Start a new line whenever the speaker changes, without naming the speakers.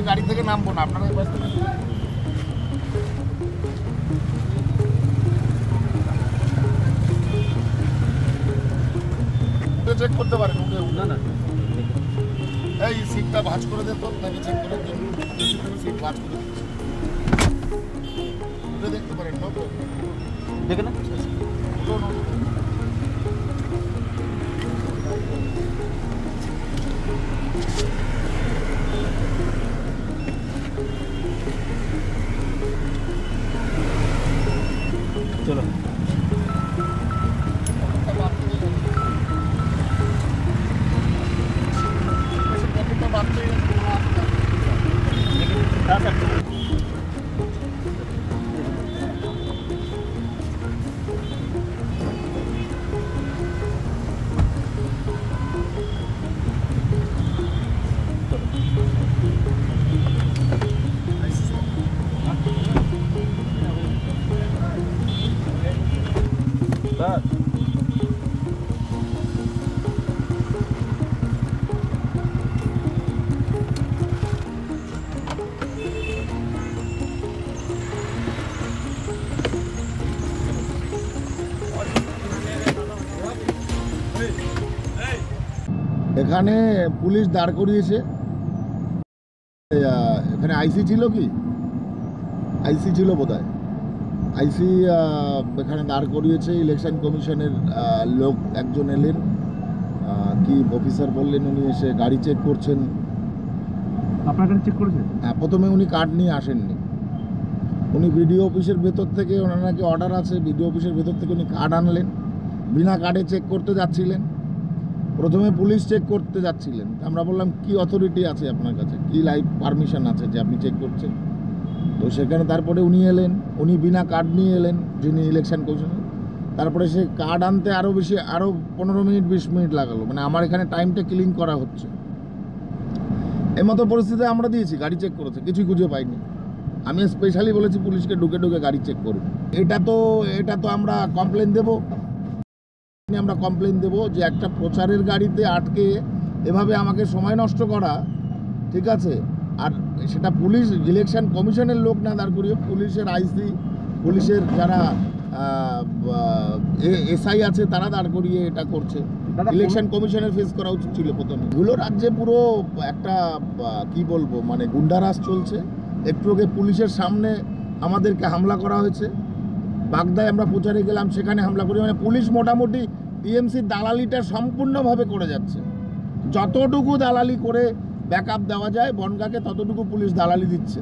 আমি গাড়ি থেকে নামবো না, আপনারা চেক করতে পারেন। না না, এই সিটটা ভাঁজ করে দে তো, নাকি চেক করার জন্য সিট ভাঁজ করে দিচ্ছি, দেখতে পারেন। দেখে না চলো এখানে পুলিশ দাঁড় করিয়েছে। এখানে আইসি ছিল, কি আইসি ছিল বোধহয়, আইসি এখানে দাঁড় করিয়েছে। ইলেকশন কমিশনের লোক একজন এলেন, কি অফিসার বললেন, উনি এসে গাড়ি চেক করছেন।
আপনার গাড়ি চেক করেছেন?
হ্যাঁ, প্রথমে উনি কার্ড নিয়ে আসেননি, উনি বিডিও অফিসের ভেতর থেকে, ওনার নাকি অর্ডার আছে, বিডিও অফিসের ভেতর থেকে উনি কার্ড আনলেন, বিনা কার্ডে চেক করতে যাচ্ছিলেন। প্রথমে পুলিশ চেক করতে যাচ্ছিলেন, আমরা বললাম কি অথরিটি আছে আপনার কাছে, কি লাইভ পারমিশন আছে যে আপনি চেক করছেন? তো সেখানে তারপরে উনি এলেন, উনি বিনা কার্ড নিয়ে এলেন, যিনি ইলেকশন কমিশনার। তারপরে সে কার্ড আনতে আরও 15 মিনিট 20 মিনিট লাগালো, মানে আমার এখানে টাইমটা কিলিং করা হচ্ছে। এই মতো পরিস্থিতিতে আমরা দিয়েছি, গাড়ি চেক করেছে, কিছুই খুঁজে পাইনি। আমি স্পেশালি বলেছি পুলিশকে ঢুকে ঢুকে গাড়ি চেক করুন। এটা তো আমরা কমপ্লেন দেবো, আমরা কমপ্লেন দেবো যে একটা প্রচারের গাড়িতে আটকে এভাবে আমাকে সময় নষ্ট করা ঠিক আছে। আর সেটা পুলিশ, ইলেকশন কমিশনের লোক না দাঁড় করিয়ে পুলিশের আইসি, পুলিশের যারা এসআই আছে তারা দাঁড় করিয়ে এটা করছে। ইলেকশন কমিশনের ফেস করা উচিত ছিল প্রথমে। এগুলো রাজ্যে পুরো একটা কি বলবো, মানে গুন্ডারাজ চলছে। একটু আগে পুলিশের সামনে আমাদেরকে হামলা করা হয়েছে, বাগদায় আমরা প্রচারে গেলাম, সেখানে হামলা করি। মানে পুলিশ মোটামুটি টিএমসির দালালিটা সম্পূর্ণভাবে করে যাচ্ছে। যতটুকু দালালি করে ব্যাকআপ দেওয়া যায় বনগাঁকে, ততটুকু পুলিশ দালালি দিচ্ছে।